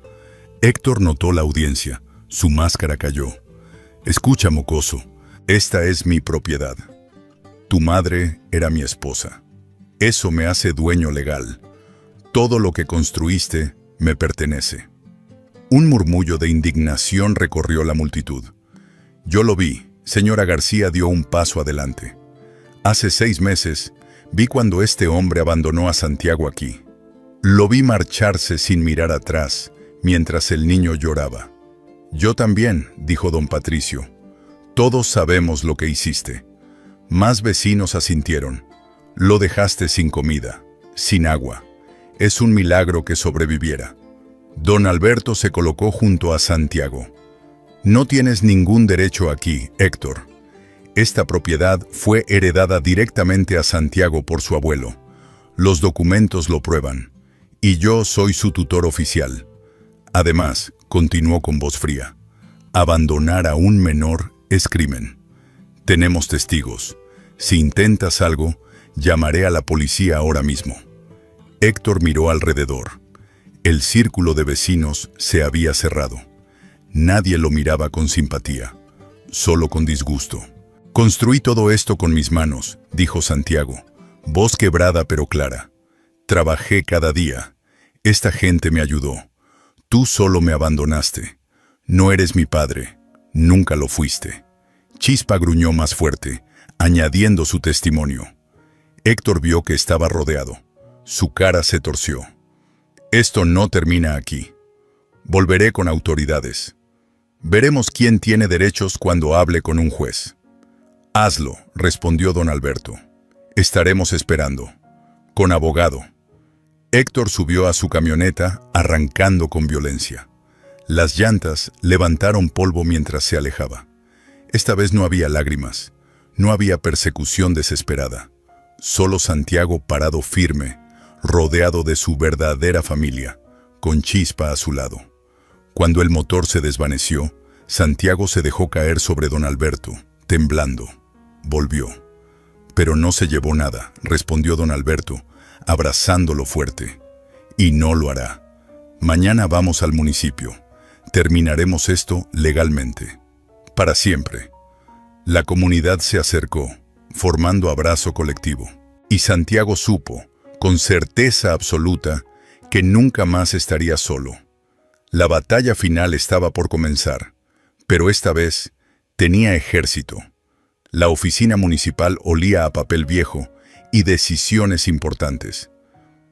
Héctor notó la audiencia. Su máscara cayó. «Escucha, mocoso, esta es mi propiedad. Tu madre era mi esposa. Eso me hace dueño legal. Todo lo que construiste me pertenece». Un murmullo de indignación recorrió la multitud. «Yo lo vi», señora García dio un paso adelante. «Hace 6 meses, vi cuando este hombre abandonó a Santiago aquí. Lo vi marcharse sin mirar atrás, mientras el niño lloraba». «Yo también», dijo don Patricio. «Todos sabemos lo que hiciste». Más vecinos asintieron. «Lo dejaste sin comida, sin agua. Es un milagro que sobreviviera». Don Alberto se colocó junto a Santiago. «No tienes ningún derecho aquí, Héctor. Esta propiedad fue heredada directamente a Santiago por su abuelo. Los documentos lo prueban. Y yo soy su tutor oficial. Además», continuó con voz fría, «abandonar a un menor es crimen. Tenemos testigos. Si intentas algo, llamaré a la policía ahora mismo». Héctor miró alrededor. El círculo de vecinos se había cerrado. Nadie lo miraba con simpatía, solo con disgusto. «Construí todo esto con mis manos», dijo Santiago, voz quebrada pero clara. «Trabajé cada día. Esta gente me ayudó. Tú solo me abandonaste. No eres mi padre. Nunca lo fuiste». Chispa gruñó más fuerte, añadiendo su testimonio. Héctor vio que estaba rodeado. Su cara se torció. «Esto no termina aquí. Volveré con autoridades. Veremos quién tiene derechos cuando hable con un juez». Hazlo, respondió don Alberto. Estaremos esperando. Con abogado. Héctor subió a su camioneta, arrancando con violencia. Las llantas levantaron polvo mientras se alejaba. Esta vez no había lágrimas, no había persecución desesperada. Solo Santiago parado firme, rodeado de su verdadera familia, con Chispa a su lado. Cuando el motor se desvaneció, Santiago se dejó caer sobre don Alberto, temblando. Volvió. Pero no se llevó nada, respondió don Alberto, abrazándolo fuerte. Y no lo hará. Mañana vamos al municipio. Terminaremos esto legalmente. Para siempre. La comunidad se acercó, formando abrazo colectivo. Y Santiago supo, con certeza absoluta, que nunca más estaría solo. La batalla final estaba por comenzar, pero esta vez tenía ejército. La oficina municipal olía a papel viejo y decisiones importantes.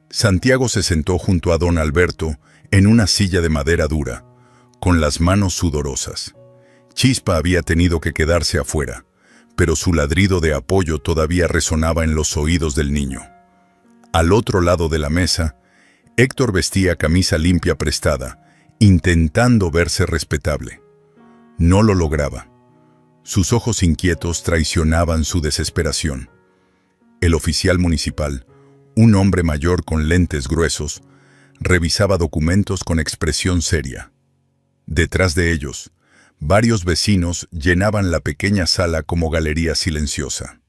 Santiago se sentó junto a don Alberto en una silla de madera dura, con las manos sudorosas. Chispa había tenido que quedarse afuera, pero su ladrido de apoyo todavía resonaba en los oídos del niño. Al otro lado de la mesa, Héctor vestía camisa limpia prestada, intentando verse respetable. No lo lograba. Sus ojos inquietos traicionaban su desesperación. El oficial municipal, un hombre mayor con lentes gruesos, revisaba documentos con expresión seria. Detrás de ellos, varios vecinos llenaban la pequeña sala como galería silenciosa.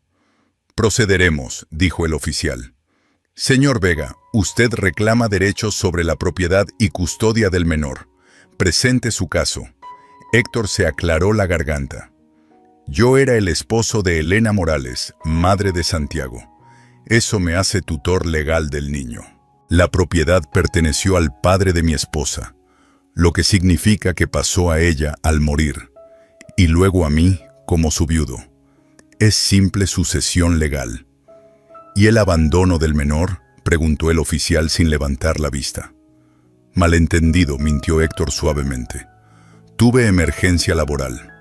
«Procederemos», dijo el oficial. «Señor Vega, usted reclama derechos sobre la propiedad y custodia del menor. Presente su caso». Héctor se aclaró la garganta. «Yo era el esposo de Elena Morales, madre de Santiago. Eso me hace tutor legal del niño. La propiedad perteneció al padre de mi esposa, lo que significa que pasó a ella al morir, y luego a mí como su viudo. Es simple sucesión legal». «¿Y el abandono del menor?», preguntó el oficial sin levantar la vista. «Malentendido», mintió Héctor suavemente. «Tuve emergencia laboral.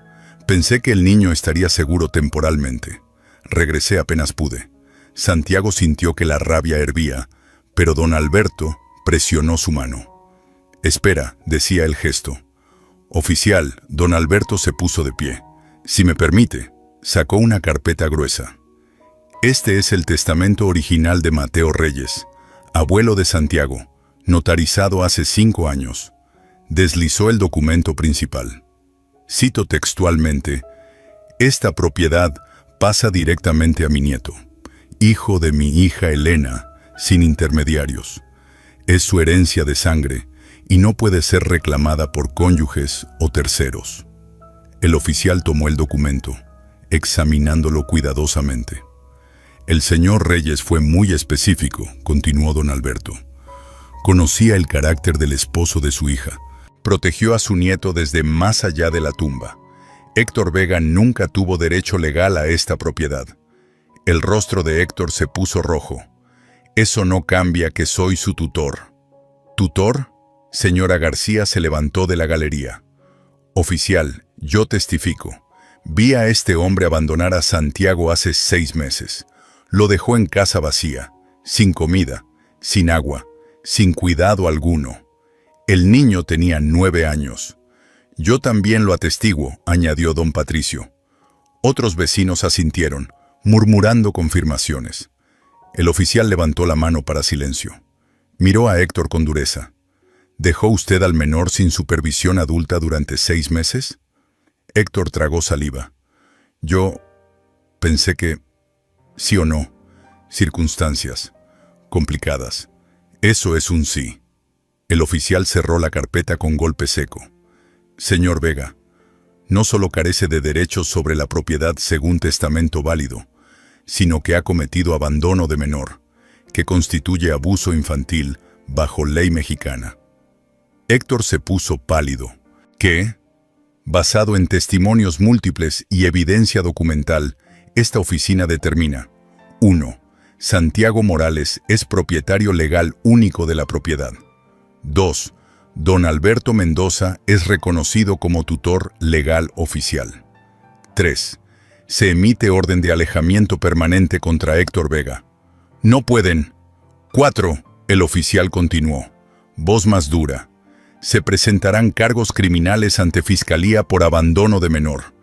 Pensé que el niño estaría seguro temporalmente. Regresé apenas pude». Santiago sintió que la rabia hervía, pero don Alberto presionó su mano. «Espera», decía el gesto. «Oficial», don Alberto se puso de pie. «Si me permite», sacó una carpeta gruesa. «Este es el testamento original de Mateo Reyes, abuelo de Santiago, notarizado hace 5 años». Deslizó el documento principal. Cito textualmente: «Esta propiedad pasa directamente a mi nieto, hijo de mi hija Elena, sin intermediarios. Es su herencia de sangre y no puede ser reclamada por cónyuges o terceros». El oficial tomó el documento, examinándolo cuidadosamente. «El señor Reyes fue muy específico», continuó don Alberto. «Conocía el carácter del esposo de su hija. Protegió a su nieto desde más allá de la tumba. Héctor Vega nunca tuvo derecho legal a esta propiedad». El rostro de Héctor se puso rojo. «Eso no cambia que soy su tutor». «¿Tutor?». Señora García se levantó de la galería. «Oficial, yo testifico. Vi a este hombre abandonar a Santiago hace 6 meses. Lo dejó en casa vacía, sin comida, sin agua, sin cuidado alguno. El niño tenía 9 años. Yo también lo atestiguo», añadió don Patricio. Otros vecinos asintieron, murmurando confirmaciones. El oficial levantó la mano para silencio. Miró a Héctor con dureza. «¿Dejó usted al menor sin supervisión adulta durante 6 meses?» Héctor tragó saliva. «Yo pensé que... sí o no. Circunstancias complicadas. Eso es un sí». El oficial cerró la carpeta con golpe seco. «Señor Vega, no solo carece de derechos sobre la propiedad según testamento válido, sino que ha cometido abandono de menor, que constituye abuso infantil bajo ley mexicana». Héctor se puso pálido. «¿Qué?». Basado en testimonios múltiples y evidencia documental, esta oficina determina: 1. Santiago Morales es propietario legal único de la propiedad. 2. Don Alberto Mendoza es reconocido como tutor legal oficial. 3. Se emite orden de alejamiento permanente contra Héctor Vega. No pueden. 4. El oficial continuó. Voz más dura. Se presentarán cargos criminales ante Fiscalía por abandono de menor.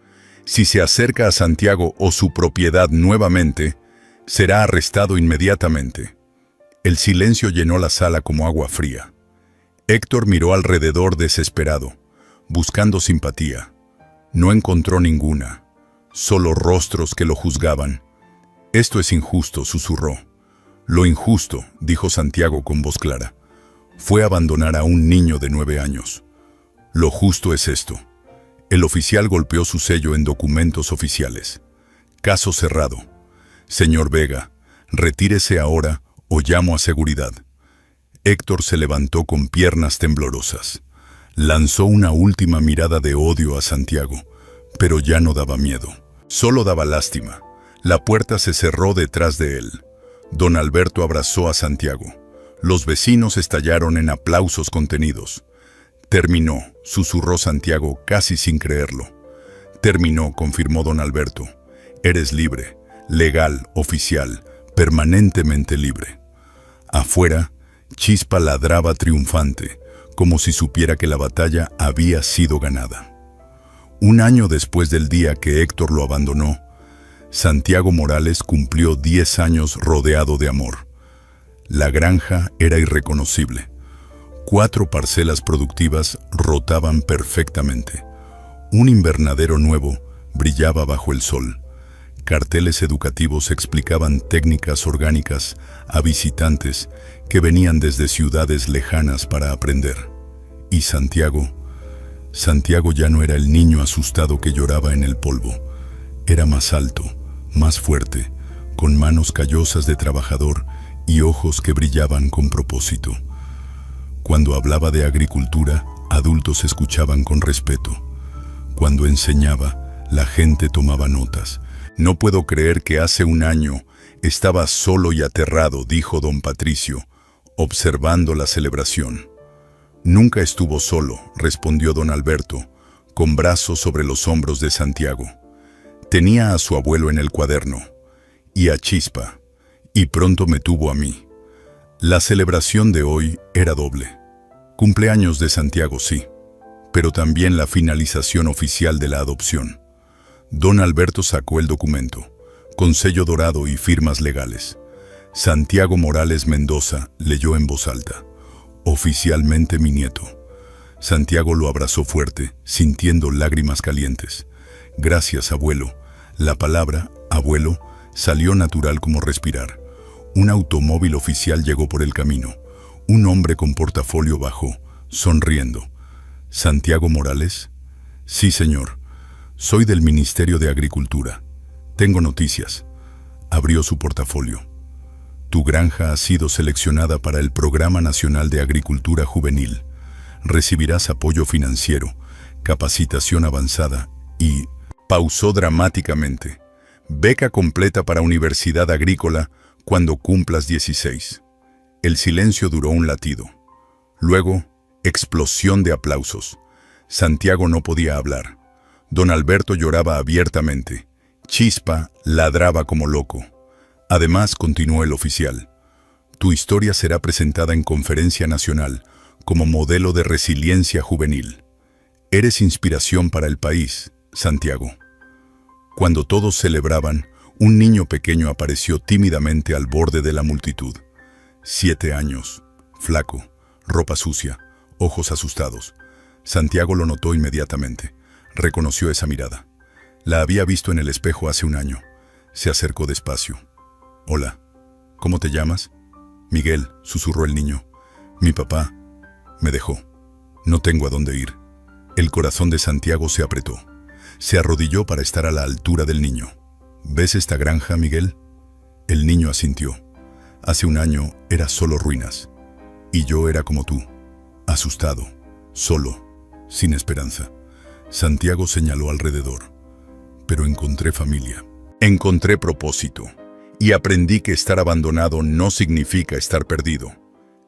Si se acerca a Santiago o su propiedad nuevamente, será arrestado inmediatamente. El silencio llenó la sala como agua fría. Héctor miró alrededor desesperado, buscando simpatía. No encontró ninguna, solo rostros que lo juzgaban. «Esto es injusto», susurró. «Lo injusto», dijo Santiago con voz clara, «fue abandonar a un niño de 9 años. Lo justo es esto». El oficial golpeó su sello en documentos oficiales. «Caso cerrado. Señor Vega, retírese ahora o llamo a seguridad». Héctor se levantó con piernas temblorosas. Lanzó una última mirada de odio a Santiago, pero ya no daba miedo. Solo daba lástima. La puerta se cerró detrás de él. Don Alberto abrazó a Santiago. Los vecinos estallaron en aplausos contenidos. «Terminó», susurró Santiago casi sin creerlo. «Terminó», confirmó don Alberto. «Eres libre, legal, oficial, permanentemente libre». Afuera, Chispa ladraba triunfante, como si supiera que la batalla había sido ganada. Un año después del día que Héctor lo abandonó, Santiago Morales cumplió 10 años rodeado de amor. La granja era irreconocible. 4 parcelas productivas rotaban perfectamente. Un invernadero nuevo brillaba bajo el sol. Carteles educativos explicaban técnicas orgánicas a visitantes que venían desde ciudades lejanas para aprender. Y Santiago ya no era el niño asustado que lloraba en el polvo. Era más alto, más fuerte, con manos callosas de trabajador y ojos que brillaban con propósito. Cuando hablaba de agricultura, adultos escuchaban con respeto. Cuando enseñaba, la gente tomaba notas. «No puedo creer que hace un año estaba solo y aterrado», dijo don Patricio, observando la celebración. «Nunca estuvo solo», respondió don Alberto, con brazos sobre los hombros de Santiago. Tenía a su abuelo en el cuaderno, y a Chispa, y pronto me tuvo a mí. La celebración de hoy era doble. Cumpleaños de Santiago, sí, pero también la finalización oficial de la adopción. Don Alberto sacó el documento, con sello dorado y firmas legales. Santiago Morales Mendoza leyó en voz alta: «Oficialmente mi nieto». Santiago lo abrazó fuerte, sintiendo lágrimas calientes. «Gracias, abuelo». La palabra «abuelo» salió natural como respirar. Un automóvil oficial llegó por el camino. Un hombre con portafolio bajó, sonriendo. «¿Santiago Morales?» «Sí, señor. Soy del Ministerio de Agricultura. Tengo noticias». Abrió su portafolio. «Tu granja ha sido seleccionada para el Programa Nacional de Agricultura Juvenil. Recibirás apoyo financiero, capacitación avanzada y...» Pausó dramáticamente. «Beca completa para Universidad Agrícola cuando cumplas 16. El silencio duró un latido. Luego, explosión de aplausos. Santiago no podía hablar. Don Alberto lloraba abiertamente. Chispa ladraba como loco. Además, continuó el oficial, tu historia será presentada en conferencia nacional como modelo de resiliencia juvenil. Eres inspiración para el país, Santiago. Cuando todos celebraban, un niño pequeño apareció tímidamente al borde de la multitud. 7 años, flaco, ropa sucia, ojos asustados. Santiago lo notó inmediatamente. Reconoció esa mirada. La había visto en el espejo hace un año. Se acercó despacio. «Hola, ¿cómo te llamas?» «Miguel», susurró el niño. «Mi papá me dejó. No tengo a dónde ir». El corazón de Santiago se apretó. Se arrodilló para estar a la altura del niño. «¿Ves esta granja, Miguel?» El niño asintió. «Hace un año era solo ruinas. Y yo era como tú, asustado, solo, sin esperanza». Santiago señaló alrededor. «Pero encontré familia. Encontré propósito. Y aprendí que estar abandonado no significa estar perdido».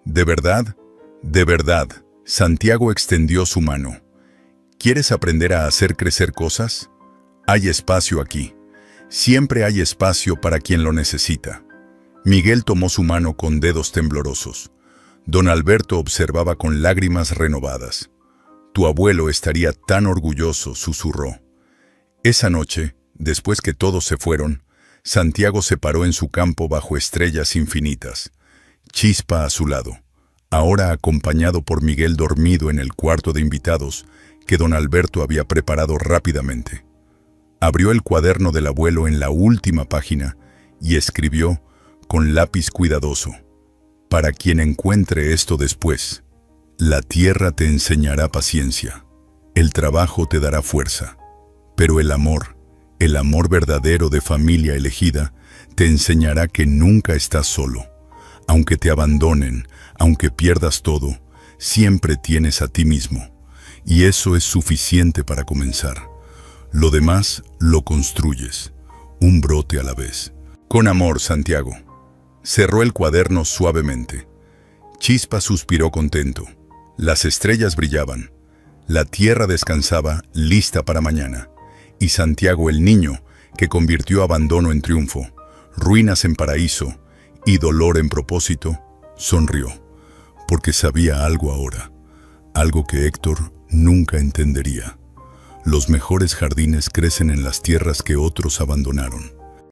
«¿De verdad?» «De verdad». Santiago extendió su mano. «¿Quieres aprender a hacer crecer cosas? Hay espacio aquí». Siempre hay espacio para quien lo necesita. Miguel tomó su mano con dedos temblorosos. Don Alberto observaba con lágrimas renovadas. Tu abuelo estaría tan orgulloso, susurró. Esa noche, después que todos se fueron, Santiago se paró en su campo bajo estrellas infinitas. Chispa a su lado, ahora acompañado por Miguel dormido en el cuarto de invitados que don Alberto había preparado rápidamente. Abrió el cuaderno del abuelo en la última página y escribió con lápiz cuidadoso: para quien encuentre esto después, la tierra te enseñará paciencia, el trabajo te dará fuerza, pero el amor verdadero de familia elegida, te enseñará que nunca estás solo. Aunque te abandonen, aunque pierdas todo, siempre tienes a ti mismo. Y eso es suficiente para comenzar. Lo demás lo construyes, un brote a la vez. Con amor, Santiago. Cerró el cuaderno suavemente. Chispa suspiró contento. Las estrellas brillaban. La tierra descansaba, lista para mañana. Y Santiago el niño, que convirtió abandono en triunfo, ruinas en paraíso y dolor en propósito, sonrió, porque sabía algo ahora, algo que Héctor nunca entendería. Los mejores jardines crecen en las tierras que otros abandonaron.